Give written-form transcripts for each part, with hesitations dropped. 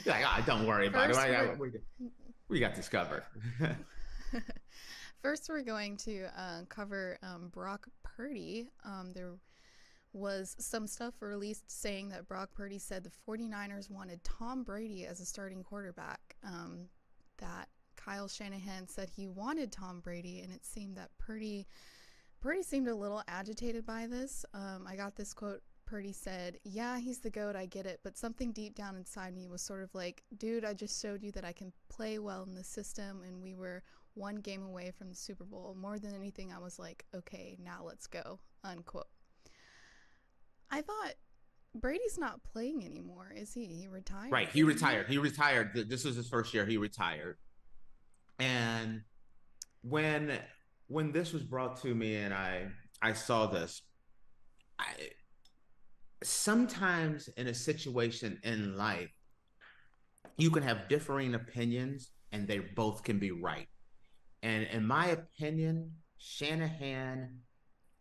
You're like, don't worry about it. We got this covered. First, we're going to cover Brock Purdy. There was some stuff released saying that Brock Purdy said the 49ers wanted Tom Brady as a starting quarterback. That Kyle Shanahan said he wanted Tom Brady, and it seemed that Purdy seemed a little agitated by this. I got this quote. Purdy said, "Yeah, he's the GOAT, I get it, but something deep down inside me was sort of like, dude, I just showed you that I can play well in the system, and we were one game away from the Super Bowl. More than anything, I was like, okay, now let's go," unquote. I thought Brady's not playing anymore, is he? He retired. Right, he retired. He retired. This was his first year. He retired. And when this was brought to me and I saw this, I sometimes in a situation in life, you can have differing opinions and they both can be right. And in my opinion, Shanahan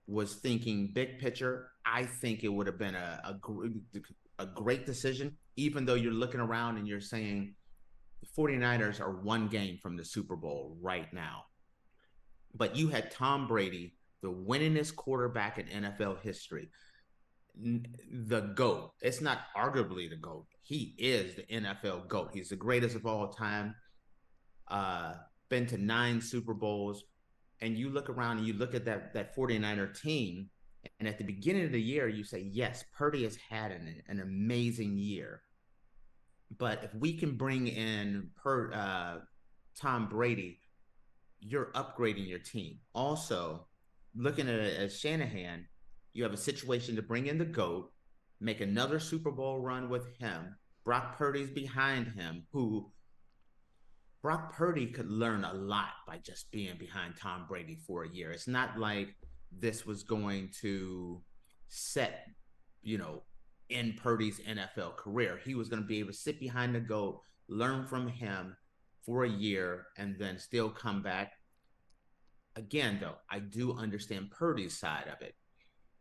was thinking big picture. I think it would have been a great decision, even though you're looking around and you're saying the 49ers are one game from the Super Bowl right now. But you had Tom Brady, the winningest quarterback in NFL history, the GOAT. It's not arguably the GOAT. He is the NFL GOAT. He's the greatest of all time. Been to 9 Super Bowls. And you look around and you look at that 49er team, and at the beginning of the year, you say, yes, Purdy has had an amazing year. But if we can bring in Tom Brady, you're upgrading your team. Also, looking at it as Shanahan, you have a situation to bring in the GOAT, make another Super Bowl run with him. Brock Purdy's behind him, who Brock Purdy could learn a lot by just being behind Tom Brady for a year. It's not like this was going to set, in Purdy's NFL career. He was going to be able to sit behind the GOAT, learn from him for a year, and then still come back. Again, though, I do understand Purdy's side of it.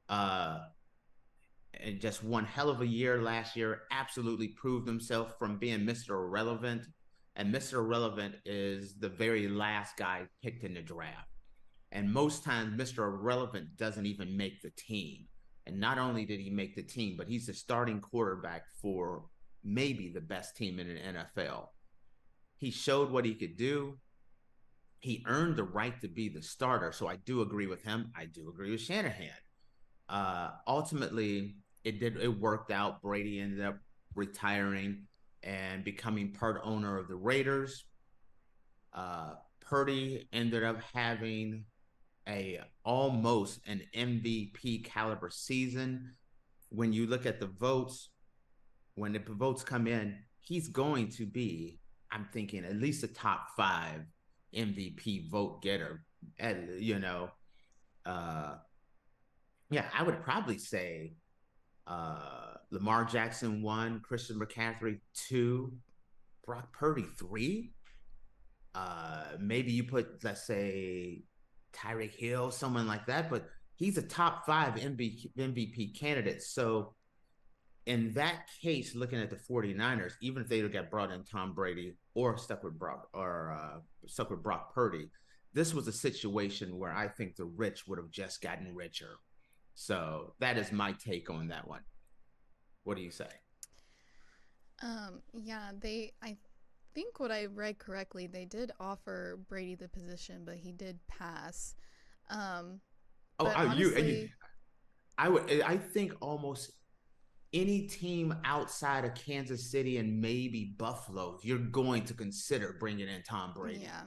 And just one hell of a year last year, absolutely proved himself from being Mr. Irrelevant. And Mr. Irrelevant is the very last guy picked in the draft. And most times, Mr. Irrelevant doesn't even make the team. And not only did he make the team, but he's the starting quarterback for maybe the best team in the NFL. He showed what he could do. He earned the right to be the starter. So I do agree with him. I do agree with Shanahan. Ultimately, it worked out. Brady ended up retiring and becoming part owner of the Raiders. Purdy ended up having almost an MVP caliber season. When you look at the votes, when the votes come in, he's going to be, I'm thinking, at least a top 5 MVP vote getter. Yeah, I would probably say Lamar Jackson 1, Christian McCaffrey 2, Brock Purdy 3. Maybe you put, let's say, Tyreek Hill, someone like that, but he's a top 5 MVP candidate. So in that case, looking at the 49ers, even if they would get brought in Tom Brady or stuck with Brock Purdy, this was a situation where I think the rich would have just gotten richer. So that is my take on that one. What do you say? Yeah, I think what I read correctly, they did offer Brady the position, but he did pass. But honestly, I think almost any team outside of Kansas City and maybe Buffalo, you're going to consider bringing in Tom Brady. Yeah.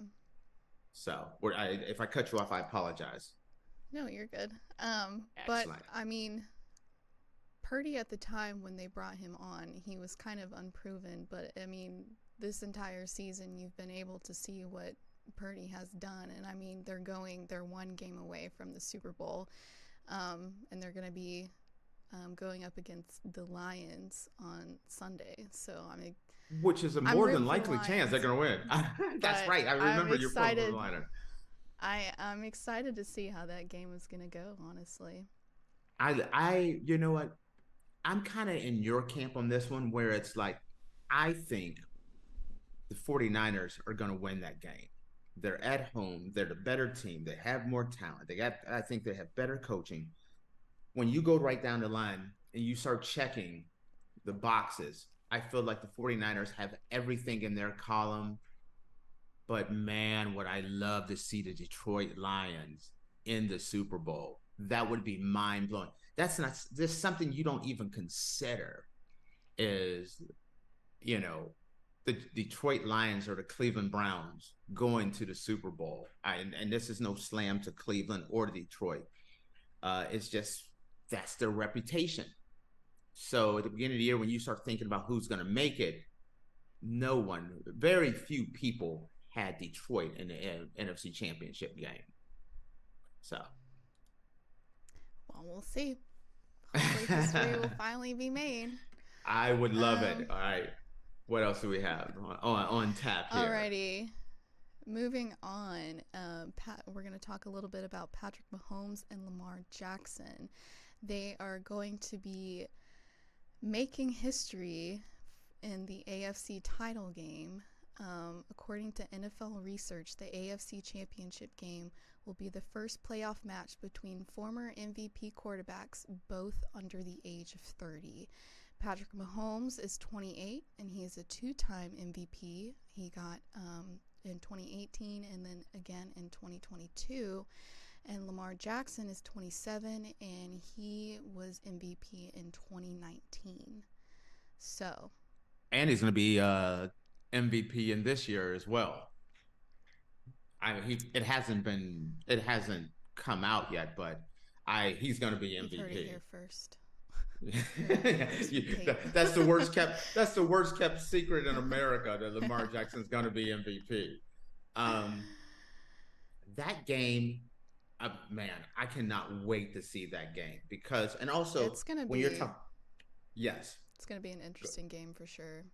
So if I cut you off, I apologize. No, you're good. But Excellent. I mean, Purdy at the time when they brought him on, he was kind of unproven. But I mean, this entire season, you've been able to see what Purdy has done, and I mean, they're one game away from the Super Bowl, and they're going to be going up against the Lions on Sunday. So I mean, which is a I'm more than rooting for the likely chance they're Lions, going to win. That's but right. I I'm remember you're pulling for the excited. liner. I'm excited to see how that game is going to go. Honestly, You know what? I'm kind of in your camp on this one where it's like, I think the 49ers are going to win that game. They're at home. They're the better team. They have more talent. I think they have better coaching. When you go right down the line and you start checking the boxes, I feel like the 49ers have everything in their column. But man, would I love to see the Detroit Lions in the Super Bowl. That would be mind blowing. That's not just something you don't even consider is, you know, the Detroit Lions or the Cleveland Browns going to the Super Bowl. And this is no slam to Cleveland or Detroit. It's just that's their reputation. So at the beginning of the year, when you start thinking about who's going to make it, no one, very few people had Detroit in the NFC Championship game. So, Well, we'll see. Hopefully, history will finally be made. I would love it. All right, what else do we have on tap here? Alrighty. Moving on, we're going to talk a little bit about Patrick Mahomes and Lamar Jackson. They are going to be making history in the AFC Title Game. According to NFL research, the AFC Championship game will be the first playoff match between former MVP quarterbacks, both under the age of 30. Patrick Mahomes is 28, and he is a two-time MVP. He got in 2018 and then again in 2022. And Lamar Jackson is 27, and he was MVP in 2019. So. And he's going to be MVP in this year as well. It hasn't come out yet, but he's going to be MVP. You heard it here first. That's the worst kept secret in America that Lamar Jackson's going to be MVP. That game, man, I cannot wait to see that game because, and also it's gonna when be, you're talking, yes, it's going to be an interesting game for sure.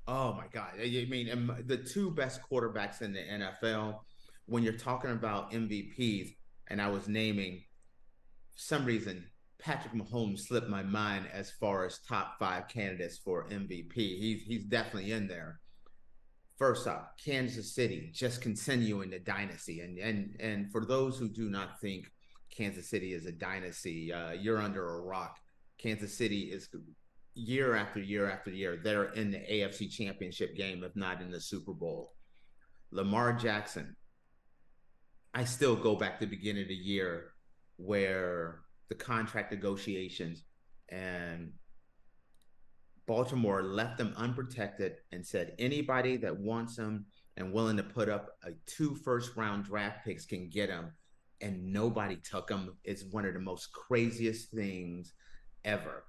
Oh my God! I mean, the two best quarterbacks in the NFL. When you're talking about MVPs, and I was naming, for some reason, Patrick Mahomes slipped my mind as far as top 5 candidates for MVP. He's definitely in there. First off, Kansas City just continuing the dynasty, and for those who do not think Kansas City is a dynasty, you're under a rock. Kansas City is year after year after year, they're in the AFC Championship game, if not in the Super Bowl. Lamar Jackson, I still go back to the beginning of the year where the contract negotiations and Baltimore left them unprotected and said anybody that wants them and willing to put up 2 first-round draft picks can get them, and nobody took them. It's one of the most craziest things ever.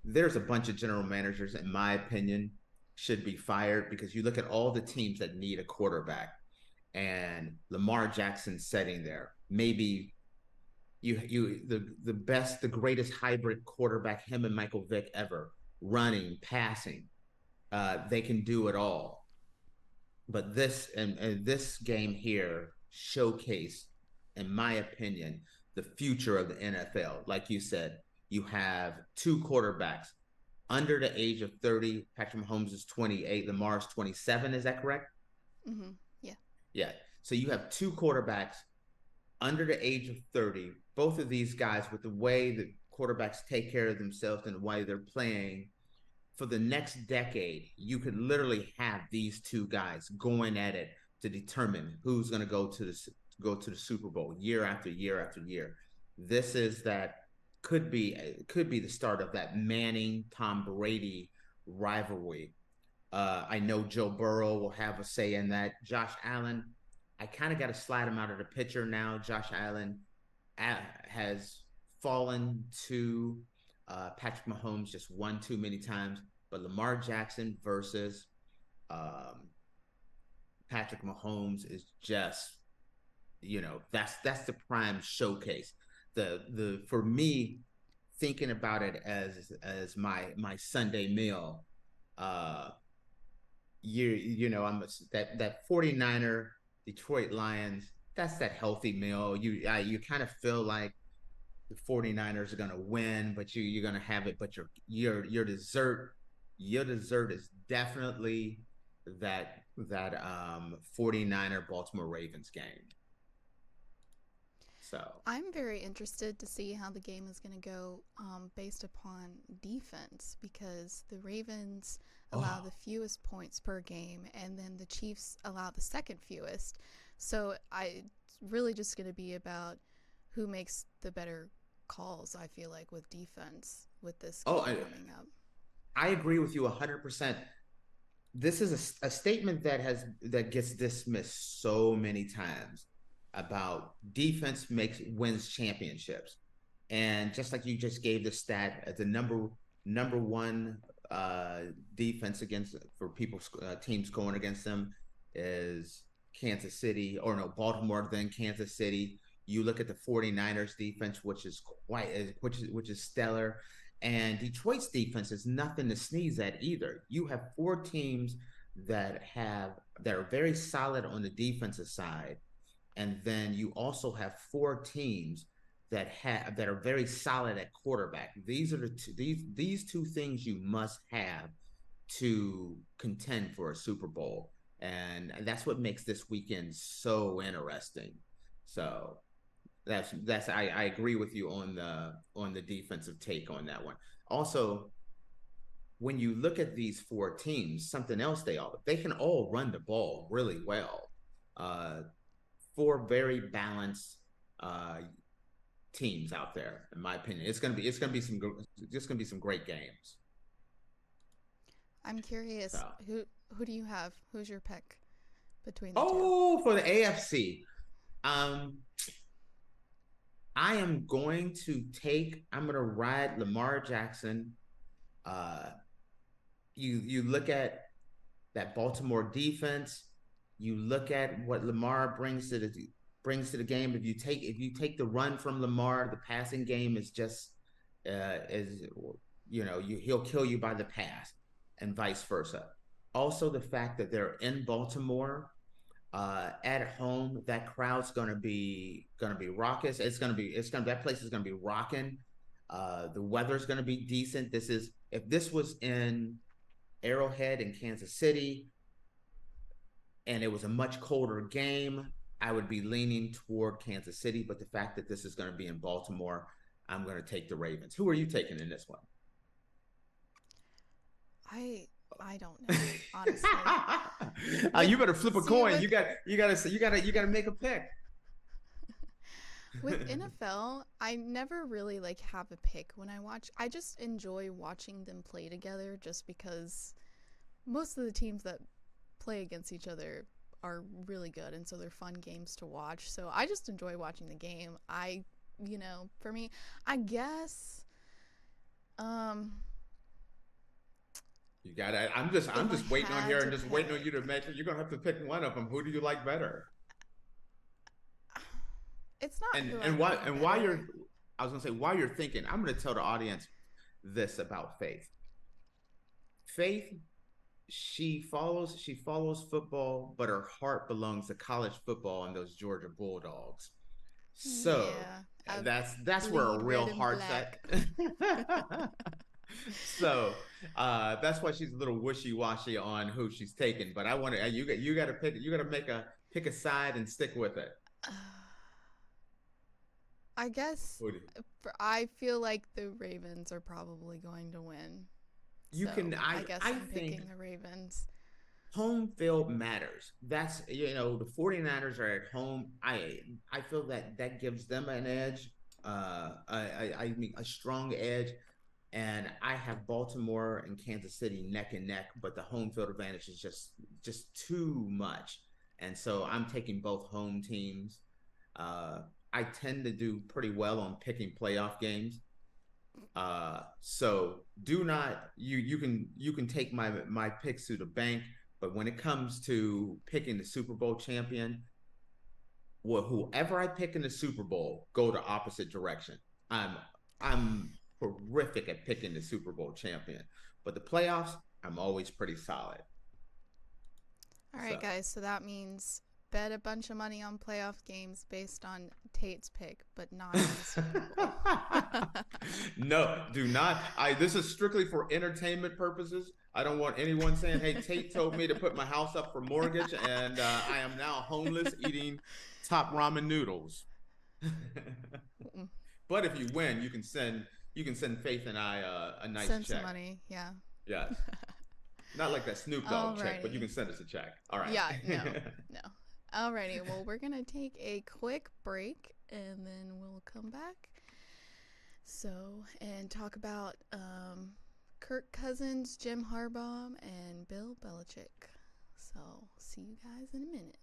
There's a bunch of general managers, in my opinion, should be fired because you look at all the teams that need a quarterback, and Lamar Jackson sitting there. Maybe the greatest hybrid quarterback, him and Michael Vick ever, running, passing. They can do it all. But this game here showcased, in my opinion, the future of the NFL. Like you said, you have 2 quarterbacks under the age of 30. Patrick Mahomes is 28. Lamar is 27. Is that correct? Mm-hmm. Yeah. Yeah. So you have 2 quarterbacks under the age of 30. Both of these guys, with the way the quarterbacks take care of themselves and the way they're playing, for the next decade, you could literally have these 2 guys going at it to determine who's going to go to the Super Bowl year after year after year. This is that could be the start of that Manning Tom Brady rivalry. I know Joe Burrow will have a say in that. Josh Allen, I kind of got to slide him out of the picture now. Josh Allen has fallen to Patrick Mahomes just one too many times. But Lamar Jackson versus Patrick Mahomes is just, that's the prime showcase. The for me, thinking about it as my Sunday meal, I'm that 49er Detroit Lions. That's that healthy meal. You kind of feel like the 49ers are going to win, but you're going to have it, but your dessert is definitely that 49er Baltimore Ravens game. So, I'm very interested to see how the game is going to go based upon defense because the Ravens allow oh, the fewest points per game, and then the Chiefs allow the second fewest. So it's really just going to be about who makes the better calls, I feel like, with defense with this oh, game coming up. I agree with you 100%. This is a statement that gets dismissed so many times about defense makes wins championships, and just like you just gave the stat, the number one uh, defense against for people teams going against them is Kansas City, or no, Baltimore, then Kansas City. You look at the 49ers defense, which is which is stellar, and Detroit's defense is nothing to sneeze at either. You have four teams that are very solid on the defensive side, and then you also have four teams that are very solid at quarterback. These are these two things you must have to contend for a Super Bowl, and that's what makes this weekend so interesting. So that's I agree with you on the defensive take on that one. Also, when you look at these four teams, something else they can all run the ball really well. Uh, Four very balanced uh, teams out there, in my opinion. It's gonna be some great games. I'm curious, So, who do you have? Who's your pick between the two? oh, for the AFC, um, I am going to take. I'm gonna ride Lamar Jackson. Uh, you look at that Baltimore defense. You look at what Lamar brings to the game. If you take the run from Lamar, the passing game is just is he'll kill you by the pass, and vice versa. Also, the fact that they're in Baltimore at home, that crowd's gonna be raucous. It's gonna that place is gonna be rocking. The weather's gonna be decent. If this was in Arrowhead in Kansas City and it was a much colder game, I would be leaning toward Kansas City. But the fact that this is going to be in Baltimore, I'm going to take the Ravens. Who are you taking in this one? I don't know, honestly. With You better flip a see coin. with You got to make a pick. with NFL, I never really like have a pick when I watch. I just enjoy watching them play together just because most of the teams that play against each other are really good, and so they're fun games to watch. So I just enjoy watching the game. For me, I guess um You got it. I'm if I just waiting on had here and to just waiting on you to pick, mention. You're gonna have to pick one of them. Who do you like better? it's not And who I and why like and while better. you're I was gonna say, while you're thinking, I'm gonna tell the audience this about Faith. Faith, she follows football, but her heart belongs to college football and those Georgia Bulldogs. So Yeah, I that's where a bleed real red and heart's at. black. So that's why she's a little wishy-washy on who she's taking. But I want to you got to pick a side and stick with it. I guess Who do I feel like the Ravens are probably going to win. you can So I guess I I'm think picking the Ravens. home field matters. That's the 49ers are at home. I feel that gives them an edge. I mean a strong edge. And I have Baltimore and Kansas City neck and neck, but the home field advantage is just too much. And so I'm taking both home teams. Uh, I tend to do pretty well on picking playoff games. So do not you can take my picks to the bank, but when it comes to picking the Super Bowl champion, well, whoever I pick in the Super Bowl, go the opposite direction. I'm I'm horrific at picking the Super Bowl champion, but the playoffs, I'm always pretty solid. All right, So guys. So that means bet a bunch of money on playoff games based on Tate's pick, but not on the Super Bowl. No, do not. This is strictly for entertainment purposes. I don't want anyone saying, "Hey, Tate told me to put my house up for mortgage, and I am now homeless eating top ramen noodles." But if you win, you can send Faith and I a nice Send check. some money, yeah. Yes. Not like that Snoop Dogg check, but you can send us a check. All right. Yeah, no. Alrighty, well, we're going to take a quick break, and then we'll come back. And talk about Kirk Cousins, Jim Harbaugh, and Bill Belichick. So, see you guys in a minute.